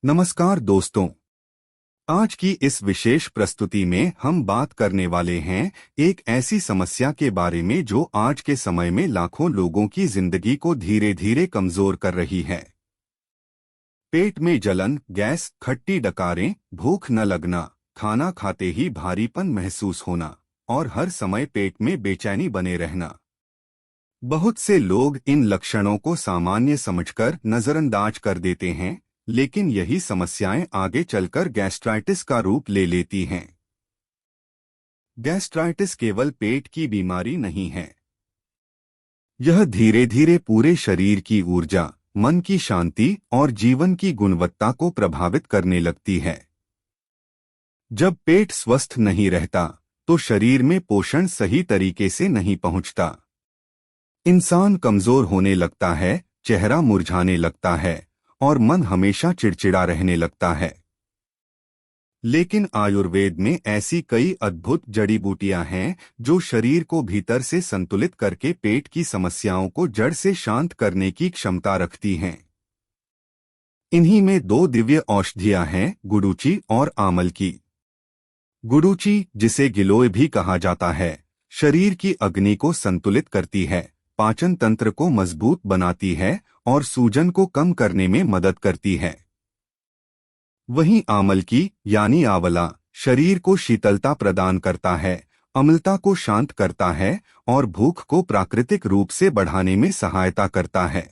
नमस्कार दोस्तों। आज की इस विशेष प्रस्तुति में हम बात करने वाले हैं एक ऐसी समस्या के बारे में जो आज के समय में लाखों लोगों की जिंदगी को धीरे धीरे कमजोर कर रही है। पेट में जलन, गैस, खट्टी डकारें, भूख न लगना, खाना खाते ही भारीपन महसूस होना और हर समय पेट में बेचैनी बने रहना। बहुत से लोग इन लक्षणों को सामान्य समझकर नजरअंदाज कर देते हैं, लेकिन यही समस्याएं आगे चलकर गैस्ट्राइटिस का रूप ले लेती हैं। गैस्ट्राइटिस केवल पेट की बीमारी नहीं है। यह धीरे धीरे पूरे शरीर की ऊर्जा, मन की शांति और जीवन की गुणवत्ता को प्रभावित करने लगती है। जब पेट स्वस्थ नहीं रहता, तो शरीर में पोषण सही तरीके से नहीं पहुंचता। इंसान कमजोर होने लगता है, चेहरा मुरझाने लगता है और मन हमेशा चिड़चिड़ा रहने लगता है। लेकिन आयुर्वेद में ऐसी कई अद्भुत जड़ी बूटियां हैं जो शरीर को भीतर से संतुलित करके पेट की समस्याओं को जड़ से शांत करने की क्षमता रखती हैं। इन्हीं में दो दिव्य औषधियां हैं, गुडुचि और आमल की। गुडुचि, जिसे गिलोय भी कहा जाता है, शरीर की अग्नि को संतुलित करती है, पाचन तंत्र को मजबूत बनाती है और सूजन को कम करने में मदद करती है। वहीं आमल की यानी आंवला शरीर को शीतलता प्रदान करता है, अम्लता को शांत करता है और भूख को प्राकृतिक रूप से बढ़ाने में सहायता करता है।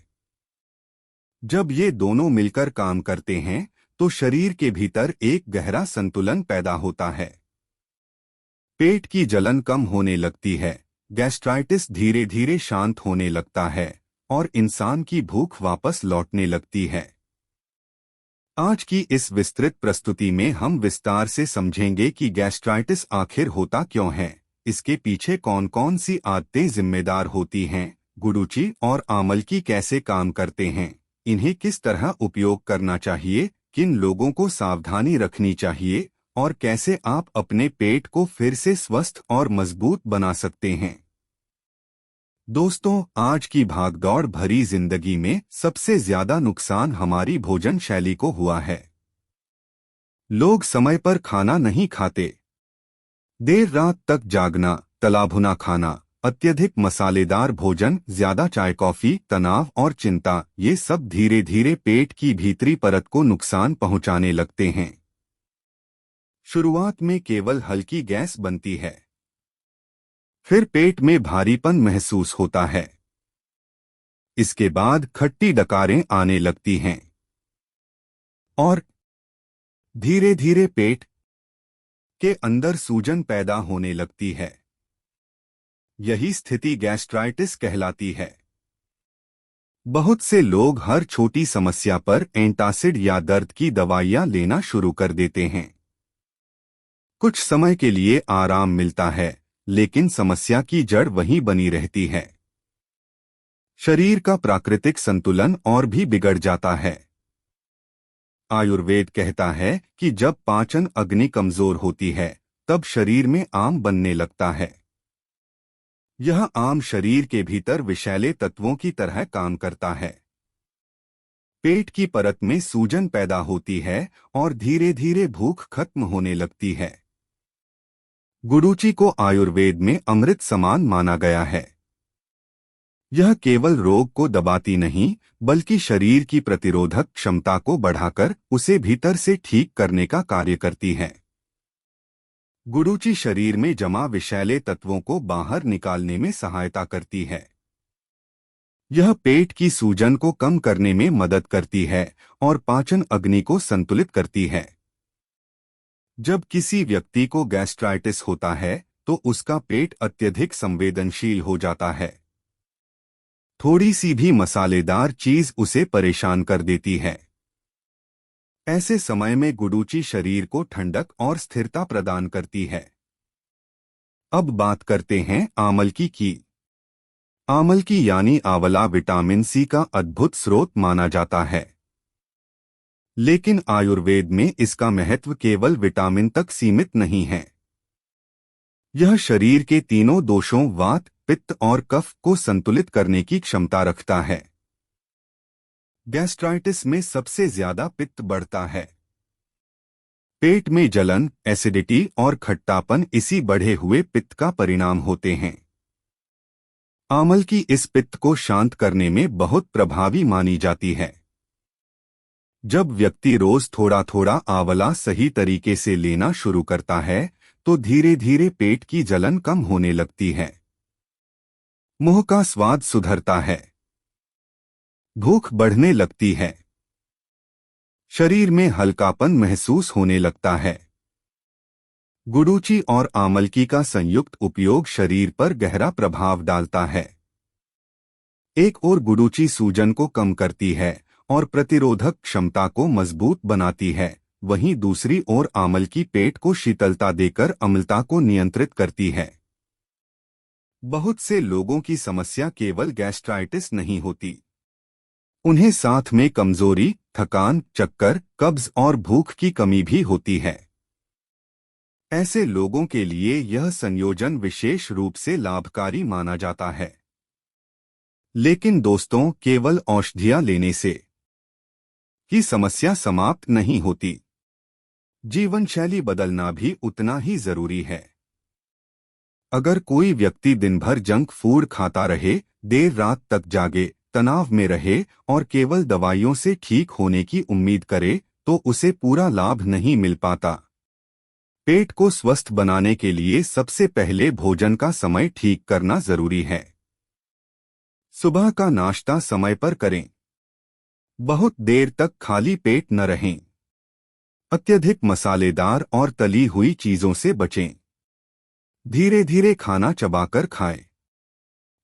जब ये दोनों मिलकर काम करते हैं तो शरीर के भीतर एक गहरा संतुलन पैदा होता है। पेट की जलन कम होने लगती है, गैस्ट्राइटिस धीरे धीरे शांत होने लगता है और इंसान की भूख वापस लौटने लगती है। आज की इस विस्तृत प्रस्तुति में हम विस्तार से समझेंगे कि गैस्ट्राइटिस आखिर होता क्यों है, इसके पीछे कौन कौन सी आदतें जिम्मेदार होती हैं, गुडुचि और आमल की कैसे काम करते हैं, इन्हें किस तरह उपयोग करना चाहिए, किन लोगों को सावधानी रखनी चाहिए और कैसे आप अपने पेट को फिर से स्वस्थ और मजबूत बना सकते हैं। दोस्तों, आज की भागदौड़ भरी जिंदगी में सबसे ज्यादा नुकसान हमारी भोजन शैली को हुआ है। लोग समय पर खाना नहीं खाते, देर रात तक जागना, तला भुना खाना, अत्यधिक मसालेदार भोजन, ज्यादा चाय कॉफी, तनाव और चिंता, ये सब धीरे धीरे पेट की भीतरी परत को नुकसान पहुंचाने लगते हैं। शुरुआत में केवल हल्की गैस बनती है, फिर पेट में भारीपन महसूस होता है। इसके बाद खट्टी डकारें आने लगती हैं और धीरे धीरे पेट के अंदर सूजन पैदा होने लगती है। यही स्थिति गैस्ट्राइटिस कहलाती है। बहुत से लोग हर छोटी समस्या पर एंटासिड या दर्द की दवाइयां लेना शुरू कर देते हैं। कुछ समय के लिए आराम मिलता है, लेकिन समस्या की जड़ वहीं बनी रहती है। शरीर का प्राकृतिक संतुलन और भी बिगड़ जाता है। आयुर्वेद कहता है कि जब पाचन अग्नि कमजोर होती है, तब शरीर में आम बनने लगता है। यह आम शरीर के भीतर विषैले तत्वों की तरह काम करता है। पेट की परत में सूजन पैदा होती है और धीरे धीरे भूख खत्म होने लगती है। गुडुचि को आयुर्वेद में अमृत समान माना गया है। यह केवल रोग को दबाती नहीं, बल्कि शरीर की प्रतिरोधक क्षमता को बढ़ाकर उसे भीतर से ठीक करने का कार्य करती है। गुडुचि शरीर में जमा विषैले तत्वों को बाहर निकालने में सहायता करती है। यह पेट की सूजन को कम करने में मदद करती है और पाचन अग्नि को संतुलित करती है। जब किसी व्यक्ति को गैस्ट्राइटिस होता है तो उसका पेट अत्यधिक संवेदनशील हो जाता है। थोड़ी सी भी मसालेदार चीज उसे परेशान कर देती है। ऐसे समय में गुडुचि शरीर को ठंडक और स्थिरता प्रदान करती है। अब बात करते हैं आमल की। आमल की यानी आंवला विटामिन सी का अद्भुत स्रोत माना जाता है। लेकिन आयुर्वेद में इसका महत्व केवल विटामिन तक सीमित नहीं है। यह शरीर के तीनों दोषों वात, पित्त और कफ को संतुलित करने की क्षमता रखता है। गैस्ट्राइटिस में सबसे ज्यादा पित्त बढ़ता है। पेट में जलन, एसिडिटी और खट्टापन इसी बढ़े हुए पित्त का परिणाम होते हैं। आमल की इस पित्त को शांत करने में बहुत प्रभावी मानी जाती है। जब व्यक्ति रोज थोड़ा थोड़ा आंवला सही तरीके से लेना शुरू करता है तो धीरे धीरे पेट की जलन कम होने लगती है, मुंह का स्वाद सुधरता है, भूख बढ़ने लगती है, शरीर में हल्कापन महसूस होने लगता है। गुडूची और आमलकी का संयुक्त उपयोग शरीर पर गहरा प्रभाव डालता है। एक ओर गुडूची सूजन को कम करती है और प्रतिरोधक क्षमता को मजबूत बनाती है, वहीं दूसरी ओर आमलकी पेट को शीतलता देकर अम्लता को नियंत्रित करती है। बहुत से लोगों की समस्या केवल गैस्ट्राइटिस नहीं होती, उन्हें साथ में कमजोरी, थकान, चक्कर, कब्ज और भूख की कमी भी होती है। ऐसे लोगों के लिए यह संयोजन विशेष रूप से लाभकारी माना जाता है। लेकिन दोस्तों, केवल औषधियां लेने से की समस्या समाप्त नहीं होती। जीवन शैली बदलना भी उतना ही जरूरी है। अगर कोई व्यक्ति दिन भर जंक फूड खाता रहे, देर रात तक जागे, तनाव में रहे और केवल दवाइयों से ठीक होने की उम्मीद करे, तो उसे पूरा लाभ नहीं मिल पाता। पेट को स्वस्थ बनाने के लिए सबसे पहले भोजन का समय ठीक करना जरूरी है। सुबह का नाश्ता समय पर करें। बहुत देर तक खाली पेट न रहें। अत्यधिक मसालेदार और तली हुई चीजों से बचें। धीरे धीरे खाना चबाकर खाएं।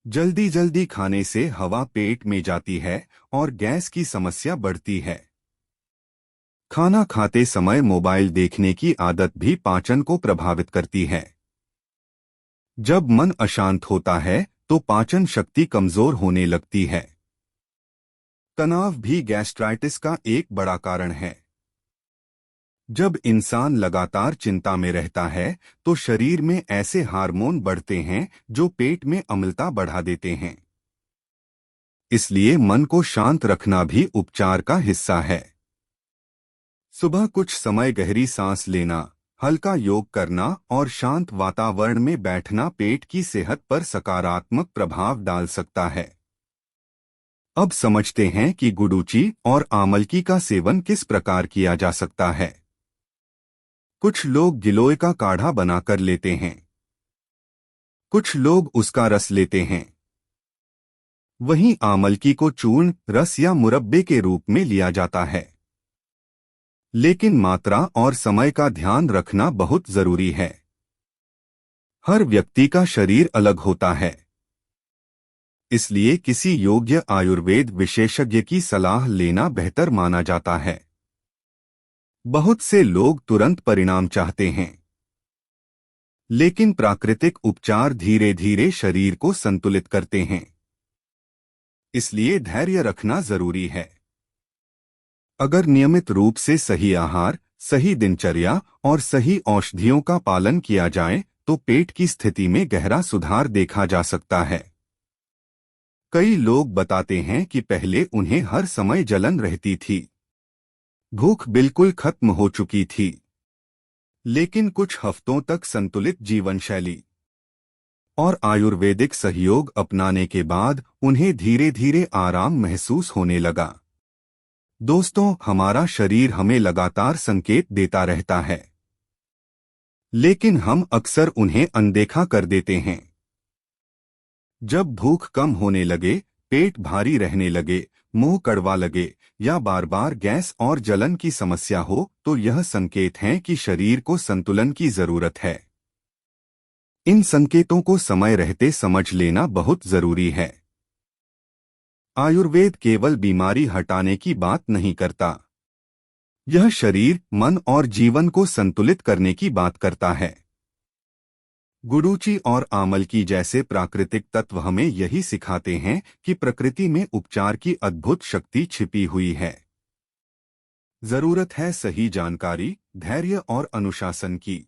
जल्दी जल्दी खाने से हवा पेट में जाती है और गैस की समस्या बढ़ती है। खाना खाते समय मोबाइल देखने की आदत भी पाचन को प्रभावित करती है। जब मन अशांत होता है तो पाचन शक्ति कमजोर होने लगती है। तनाव भी गैस्ट्राइटिस का एक बड़ा कारण है। जब इंसान लगातार चिंता में रहता है तो शरीर में ऐसे हार्मोन बढ़ते हैं जो पेट में अम्लता बढ़ा देते हैं। इसलिए मन को शांत रखना भी उपचार का हिस्सा है। सुबह कुछ समय गहरी सांस लेना, हल्का योग करना और शांत वातावरण में बैठना पेट की सेहत पर सकारात्मक प्रभाव डाल सकता है। अब समझते हैं कि गुडूची और आमलकी का सेवन किस प्रकार किया जा सकता है। कुछ लोग गिलोय का काढ़ा बनाकर लेते हैं, कुछ लोग उसका रस लेते हैं। वहीं आमलकी को चूर्ण, रस या मुरब्बे के रूप में लिया जाता है। लेकिन मात्रा और समय का ध्यान रखना बहुत जरूरी है। हर व्यक्ति का शरीर अलग होता है, इसलिए किसी योग्य आयुर्वेद विशेषज्ञ की सलाह लेना बेहतर माना जाता है। बहुत से लोग तुरंत परिणाम चाहते हैं, लेकिन प्राकृतिक उपचार धीरे धीरे शरीर को संतुलित करते हैं। इसलिए धैर्य रखना जरूरी है। अगर नियमित रूप से सही आहार, सही दिनचर्या और सही औषधियों का पालन किया जाए तो पेट की स्थिति में गहरा सुधार देखा जा सकता है। कई लोग बताते हैं कि पहले उन्हें हर समय जलन रहती थी, भूख बिल्कुल खत्म हो चुकी थी, लेकिन कुछ हफ्तों तक संतुलित जीवन शैली और आयुर्वेदिक सहयोग अपनाने के बाद उन्हें धीरे धीरे आराम महसूस होने लगा। दोस्तों, हमारा शरीर हमें लगातार संकेत देता रहता है, लेकिन हम अक्सर उन्हें अनदेखा कर देते हैं। जब भूख कम होने लगे, पेट भारी रहने लगे, मुंह कड़वा लगे या बार बार गैस और जलन की समस्या हो तो यह संकेत हैं कि शरीर को संतुलन की जरूरत है। इन संकेतों को समय रहते समझ लेना बहुत जरूरी है। आयुर्वेद केवल बीमारी हटाने की बात नहीं करता, यह शरीर, मन और जीवन को संतुलित करने की बात करता है। गुडूची और आमलकी जैसे प्राकृतिक तत्व हमें यही सिखाते हैं कि प्रकृति में उपचार की अद्भुत शक्ति छिपी हुई है। जरूरत है सही जानकारी, धैर्य और अनुशासन की।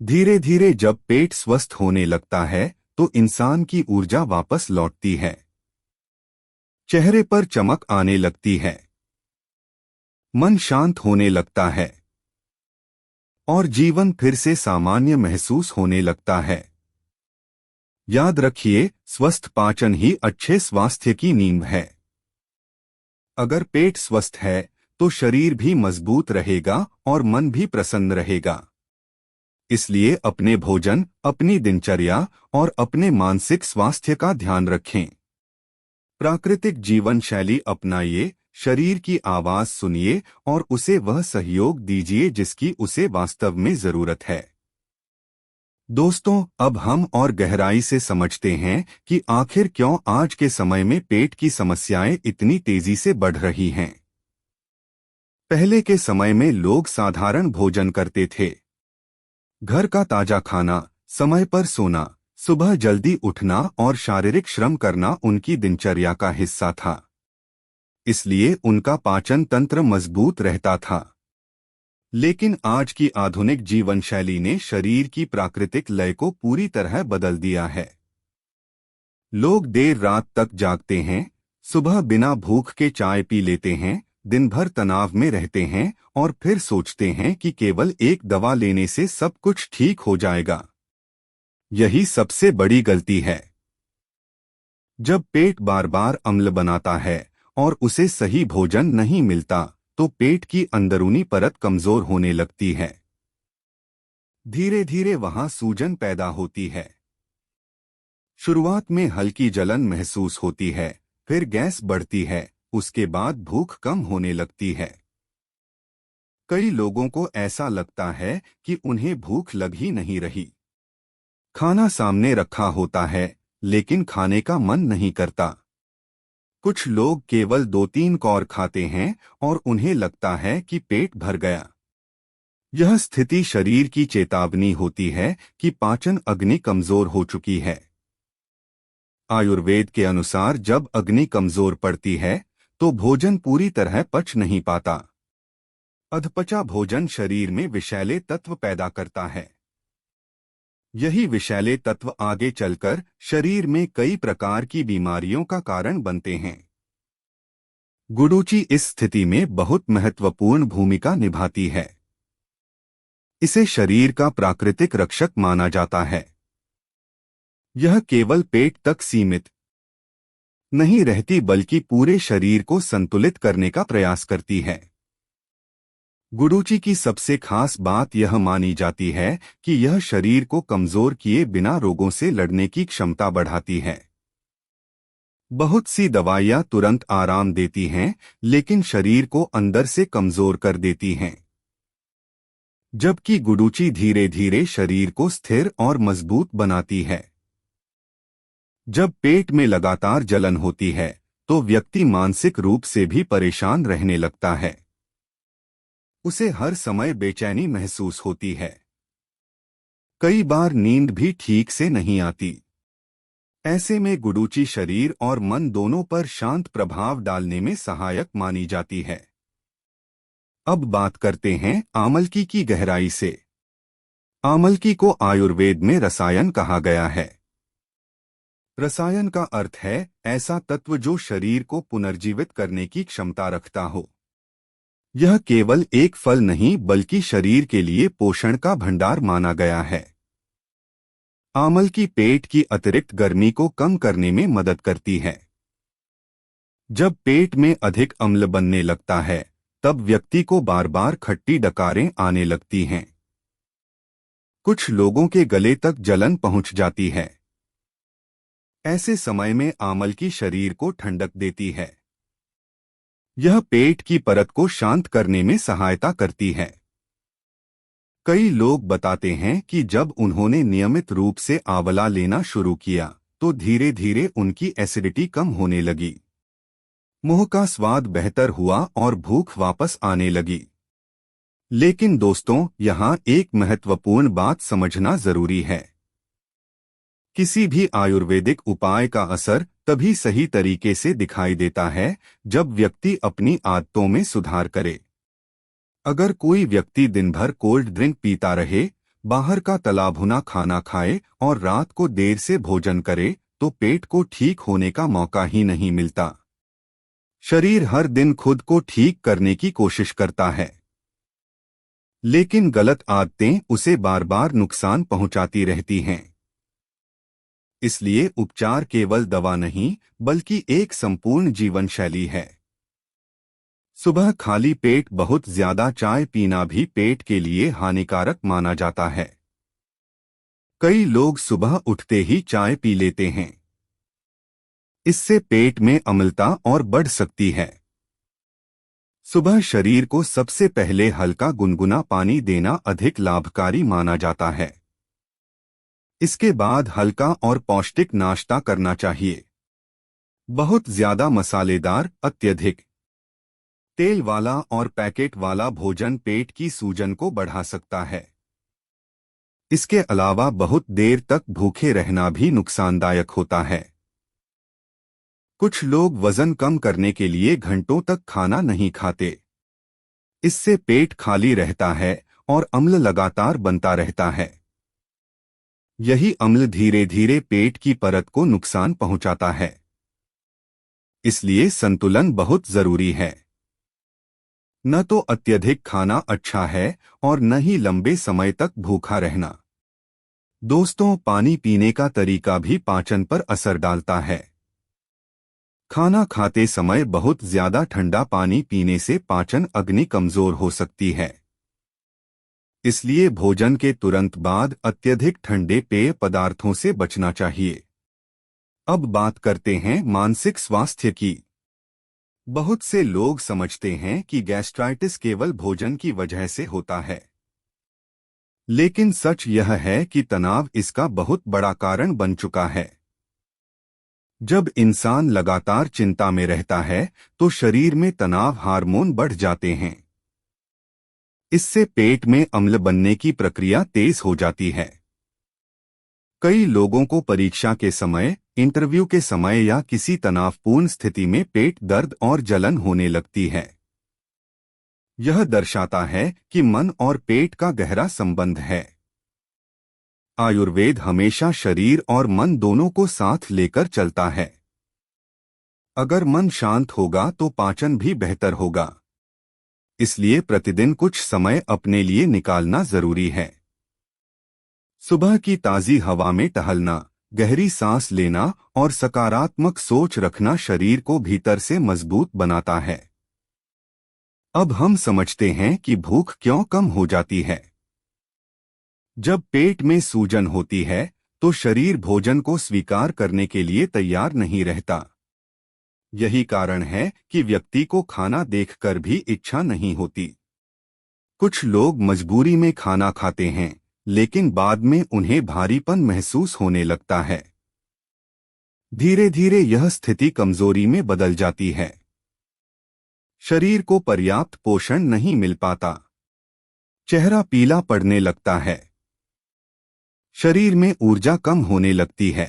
धीरे धीरे जब पेट स्वस्थ होने लगता है तो इंसान की ऊर्जा वापस लौटती है। चेहरे पर चमक आने लगती है, मन शांत होने लगता है और जीवन फिर से सामान्य महसूस होने लगता है। याद रखिए, स्वस्थ पाचन ही अच्छे स्वास्थ्य की नींव है। अगर पेट स्वस्थ है तो शरीर भी मजबूत रहेगा और मन भी प्रसन्न रहेगा। इसलिए अपने भोजन, अपनी दिनचर्या और अपने मानसिक स्वास्थ्य का ध्यान रखें। प्राकृतिक जीवन शैली अपनाइए, शरीर की आवाज सुनिए और उसे वह सहयोग दीजिए जिसकी उसे वास्तव में जरूरत है। दोस्तों, अब हम और गहराई से समझते हैं कि आखिर क्यों आज के समय में पेट की समस्याएं इतनी तेजी से बढ़ रही हैं। पहले के समय में लोग साधारण भोजन करते थे। घर का ताजा खाना, समय पर सोना, सुबह जल्दी उठना और शारीरिक श्रम करना उनकी दिनचर्या का हिस्सा था। इसलिए उनका पाचन तंत्र मजबूत रहता था। लेकिन आज की आधुनिक जीवन शैली ने शरीर की प्राकृतिक लय को पूरी तरह बदल दिया है। लोग देर रात तक जागते हैं, सुबह बिना भूख के चाय पी लेते हैं, दिन भर तनाव में रहते हैं और फिर सोचते हैं कि केवल एक दवा लेने से सब कुछ ठीक हो जाएगा। यही सबसे बड़ी गलती है। जब पेट बार बार अम्ल बनाता है और उसे सही भोजन नहीं मिलता तो पेट की अंदरूनी परत कमजोर होने लगती है। धीरे धीरे वहां सूजन पैदा होती है। शुरुआत में हल्की जलन महसूस होती है, फिर गैस बढ़ती है, उसके बाद भूख कम होने लगती है। कई लोगों को ऐसा लगता है कि उन्हें भूख लग ही नहीं रही। खाना सामने रखा होता है लेकिन खाने का मन नहीं करता। कुछ लोग केवल 2-3 कौर खाते हैं और उन्हें लगता है कि पेट भर गया। यह स्थिति शरीर की चेतावनी होती है कि पाचन अग्नि कमजोर हो चुकी है। आयुर्वेद के अनुसार जब अग्नि कमजोर पड़ती है तो भोजन पूरी तरह पच नहीं पाता। अधपचा भोजन शरीर में विषैले तत्व पैदा करता है। यही विषैले तत्व आगे चलकर शरीर में कई प्रकार की बीमारियों का कारण बनते हैं। गुडुचि इस स्थिति में बहुत महत्वपूर्ण भूमिका निभाती है। इसे शरीर का प्राकृतिक रक्षक माना जाता है। यह केवल पेट तक सीमित नहीं रहती बल्कि पूरे शरीर को संतुलित करने का प्रयास करती है। गुडुचि की सबसे खास बात यह मानी जाती है कि यह शरीर को कमजोर किए बिना रोगों से लड़ने की क्षमता बढ़ाती है। बहुत सी दवाइयां तुरंत आराम देती हैं, लेकिन शरीर को अंदर से कमजोर कर देती हैं। जबकि गुडुचि धीरे धीरे शरीर को स्थिर और मजबूत बनाती है। जब पेट में लगातार जलन होती है तो व्यक्ति मानसिक रूप से भी परेशान रहने लगता है। उसे हर समय बेचैनी महसूस होती है। कई बार नींद भी ठीक से नहीं आती। ऐसे में गुडुचि शरीर और मन दोनों पर शांत प्रभाव डालने में सहायक मानी जाती है। अब बात करते हैं आमलकी की गहराई से। आमलकी को आयुर्वेद में रसायन कहा गया है। रसायन का अर्थ है ऐसा तत्व जो शरीर को पुनर्जीवित करने की क्षमता रखता हो। यह केवल एक फल नहीं बल्कि शरीर के लिए पोषण का भंडार माना गया है। आमलकी पेट की अतिरिक्त गर्मी को कम करने में मदद करती है। जब पेट में अधिक अम्ल बनने लगता है तब व्यक्ति को बार बार खट्टी डकारें आने लगती हैं। कुछ लोगों के गले तक जलन पहुंच जाती है। ऐसे समय में आमलकी शरीर को ठंडक देती है। यह पेट की परत को शांत करने में सहायता करती है। कई लोग बताते हैं कि जब उन्होंने नियमित रूप से आंवला लेना शुरू किया तो धीरे धीरे उनकी एसिडिटी कम होने लगी। मुंह का स्वाद बेहतर हुआ और भूख वापस आने लगी। लेकिन दोस्तों, यहाँ एक महत्वपूर्ण बात समझना जरूरी है। किसी भी आयुर्वेदिक उपाय का असर तभी सही तरीके से दिखाई देता है जब व्यक्ति अपनी आदतों में सुधार करे। अगर कोई व्यक्ति दिन भर कोल्ड ड्रिंक पीता रहे, बाहर का तला भुना खाना खाए और रात को देर से भोजन करे तो पेट को ठीक होने का मौका ही नहीं मिलता। शरीर हर दिन खुद को ठीक करने की कोशिश करता है, लेकिन गलत आदतें उसे बार बार नुकसान पहुंचाती रहती हैं। इसलिए उपचार केवल दवा नहीं, बल्कि एक संपूर्ण जीवन शैली है। सुबह खाली पेट बहुत ज्यादा चाय पीना भी पेट के लिए हानिकारक माना जाता है। कई लोग सुबह उठते ही चाय पी लेते हैं। इससे पेट में अम्लता और बढ़ सकती है। सुबह शरीर को सबसे पहले हल्का गुनगुना पानी देना अधिक लाभकारी माना जाता है। इसके बाद हल्का और पौष्टिक नाश्ता करना चाहिए। बहुत ज्यादा मसालेदार, अत्यधिक तेल वाला और पैकेट वाला भोजन पेट की सूजन को बढ़ा सकता है। इसके अलावा बहुत देर तक भूखे रहना भी नुकसानदायक होता है। कुछ लोग वजन कम करने के लिए घंटों तक खाना नहीं खाते। इससे पेट खाली रहता है और अम्ल लगातार बनता रहता है। यही अम्ल धीरे धीरे पेट की परत को नुकसान पहुंचाता है। इसलिए संतुलन बहुत जरूरी है। न तो अत्यधिक खाना अच्छा है और न ही लंबे समय तक भूखा रहना। दोस्तों, पानी पीने का तरीका भी पाचन पर असर डालता है। खाना खाते समय बहुत ज्यादा ठंडा पानी पीने से पाचन अग्नि कमजोर हो सकती है। इसलिए भोजन के तुरंत बाद अत्यधिक ठंडे पेय पदार्थों से बचना चाहिए। अब बात करते हैं मानसिक स्वास्थ्य की। बहुत से लोग समझते हैं कि गैस्ट्राइटिस केवल भोजन की वजह से होता है, लेकिन सच यह है कि तनाव इसका बहुत बड़ा कारण बन चुका है। जब इंसान लगातार चिंता में रहता है तो शरीर में तनाव हार्मोन बढ़ जाते हैं। इससे पेट में अम्ल बनने की प्रक्रिया तेज हो जाती है। कई लोगों को परीक्षा के समय, इंटरव्यू के समय या किसी तनावपूर्ण स्थिति में पेट दर्द और जलन होने लगती है। यह दर्शाता है कि मन और पेट का गहरा संबंध है। आयुर्वेद हमेशा शरीर और मन दोनों को साथ लेकर चलता है। अगर मन शांत होगा तो पाचन भी बेहतर होगा। इसलिए प्रतिदिन कुछ समय अपने लिए निकालना जरूरी है। सुबह की ताजी हवा में टहलना, गहरी सांस लेना और सकारात्मक सोच रखना शरीर को भीतर से मजबूत बनाता है। अब हम समझते हैं कि भूख क्यों कम हो जाती है। जब पेट में सूजन होती है तो शरीर भोजन को स्वीकार करने के लिए तैयार नहीं रहता। यही कारण है कि व्यक्ति को खाना देखकर भी इच्छा नहीं होती। कुछ लोग मजबूरी में खाना खाते हैं, लेकिन बाद में उन्हें भारीपन महसूस होने लगता है। धीरे धीरे यह स्थिति कमजोरी में बदल जाती है। शरीर को पर्याप्त पोषण नहीं मिल पाता। चेहरा पीला पड़ने लगता है। शरीर में ऊर्जा कम होने लगती है।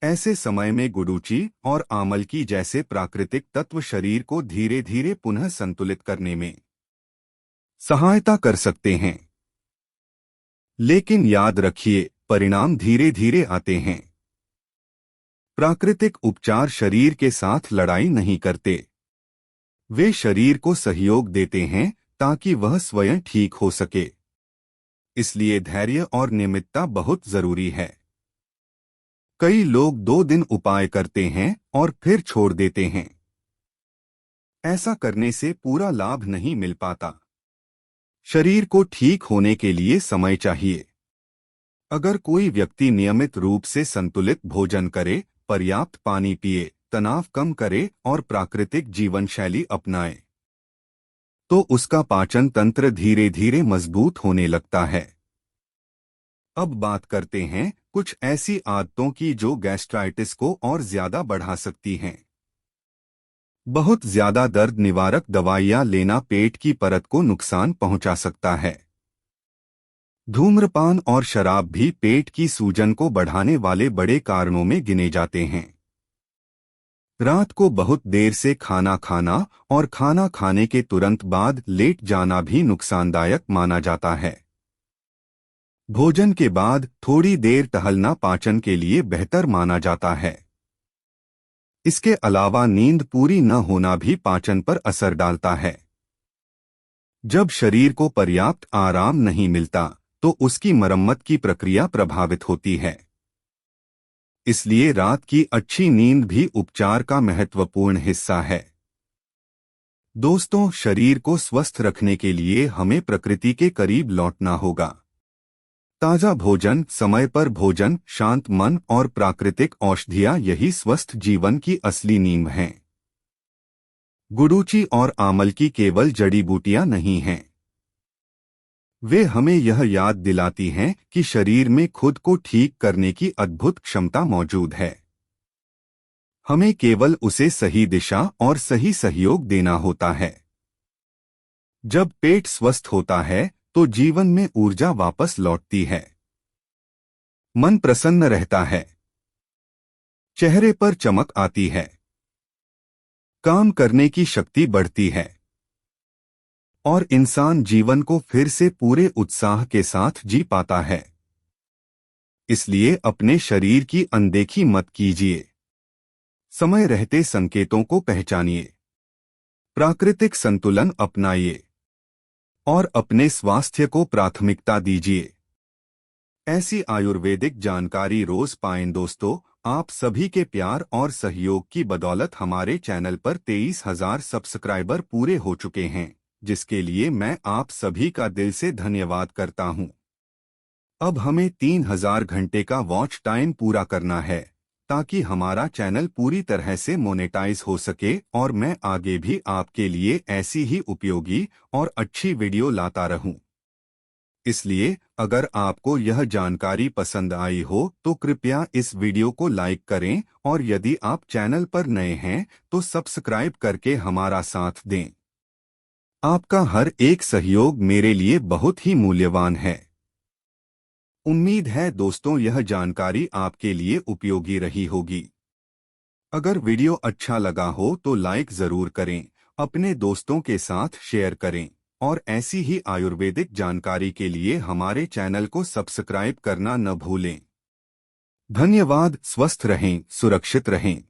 ऐसे समय में गुडुचि और आमलकी जैसे प्राकृतिक तत्व शरीर को धीरे धीरे पुनः संतुलित करने में सहायता कर सकते हैं। लेकिन याद रखिए, परिणाम धीरे धीरे आते हैं। प्राकृतिक उपचार शरीर के साथ लड़ाई नहीं करते। वे शरीर को सहयोग देते हैं ताकि वह स्वयं ठीक हो सके। इसलिए धैर्य और नियमितता बहुत जरूरी है। कई लोग 2 दिन उपाय करते हैं और फिर छोड़ देते हैं। ऐसा करने से पूरा लाभ नहीं मिल पाता। शरीर को ठीक होने के लिए समय चाहिए। अगर कोई व्यक्ति नियमित रूप से संतुलित भोजन करे, पर्याप्त पानी पिए, तनाव कम करे और प्राकृतिक जीवन शैली अपनाए, तो उसका पाचन तंत्र धीरे धीरे मजबूत होने लगता है। अब बात करते हैं कुछ ऐसी आदतों की जो गैस्ट्राइटिस को और ज्यादा बढ़ा सकती हैं। बहुत ज्यादा दर्द निवारक दवाइयां लेना पेट की परत को नुकसान पहुंचा सकता है। धूम्रपान और शराब भी पेट की सूजन को बढ़ाने वाले बड़े कारणों में गिने जाते हैं। रात को बहुत देर से खाना खाना और खाना खाने के तुरंत बाद लेट जाना भी नुकसानदायक माना जाता है। भोजन के बाद थोड़ी देर टहलना पाचन के लिए बेहतर माना जाता है। इसके अलावा नींद पूरी न होना भी पाचन पर असर डालता है। जब शरीर को पर्याप्त आराम नहीं मिलता तो उसकी मरम्मत की प्रक्रिया प्रभावित होती है। इसलिए रात की अच्छी नींद भी उपचार का महत्वपूर्ण हिस्सा है। दोस्तों, शरीर को स्वस्थ रखने के लिए हमें प्रकृति के करीब लौटना होगा। ताजा भोजन, समय पर भोजन, शांत मन और प्राकृतिक औषधियां यही स्वस्थ जीवन की असली नींव हैं। गुडुचि और आमल की केवल जड़ी बूटियां नहीं हैं। वे हमें यह याद दिलाती हैं कि शरीर में खुद को ठीक करने की अद्भुत क्षमता मौजूद है। हमें केवल उसे सही दिशा और सही सहयोग देना होता है। जब पेट स्वस्थ होता है तो जीवन में ऊर्जा वापस लौटती है। मन प्रसन्न रहता है, चेहरे पर चमक आती है, काम करने की शक्ति बढ़ती है और इंसान जीवन को फिर से पूरे उत्साह के साथ जी पाता है। इसलिए अपने शरीर की अनदेखी मत कीजिए। समय रहते संकेतों को पहचानिए, प्राकृतिक संतुलन अपनाइए और अपने स्वास्थ्य को प्राथमिकता दीजिए। ऐसी आयुर्वेदिक जानकारी रोज पाएं। दोस्तों, आप सभी के प्यार और सहयोग की बदौलत हमारे चैनल पर 23,000 सब्सक्राइबर पूरे हो चुके हैं, जिसके लिए मैं आप सभी का दिल से धन्यवाद करता हूं। अब हमें 3,000 घंटे का वॉच टाइम पूरा करना है ताकि हमारा चैनल पूरी तरह से मोनेटाइज हो सके और मैं आगे भी आपके लिए ऐसी ही उपयोगी और अच्छी वीडियो लाता रहूं। इसलिए अगर आपको यह जानकारी पसंद आई हो तो कृपया इस वीडियो को लाइक करें और यदि आप चैनल पर नए हैं तो सब्सक्राइब करके हमारा साथ दें। आपका हर एक सहयोग मेरे लिए बहुत ही मूल्यवान है। उम्मीद है दोस्तों यह जानकारी आपके लिए उपयोगी रही होगी। अगर वीडियो अच्छा लगा हो तो लाइक जरूर करें, अपने दोस्तों के साथ शेयर करें और ऐसी ही आयुर्वेदिक जानकारी के लिए हमारे चैनल को सब्सक्राइब करना न भूलें। धन्यवाद। स्वस्थ रहें, सुरक्षित रहें।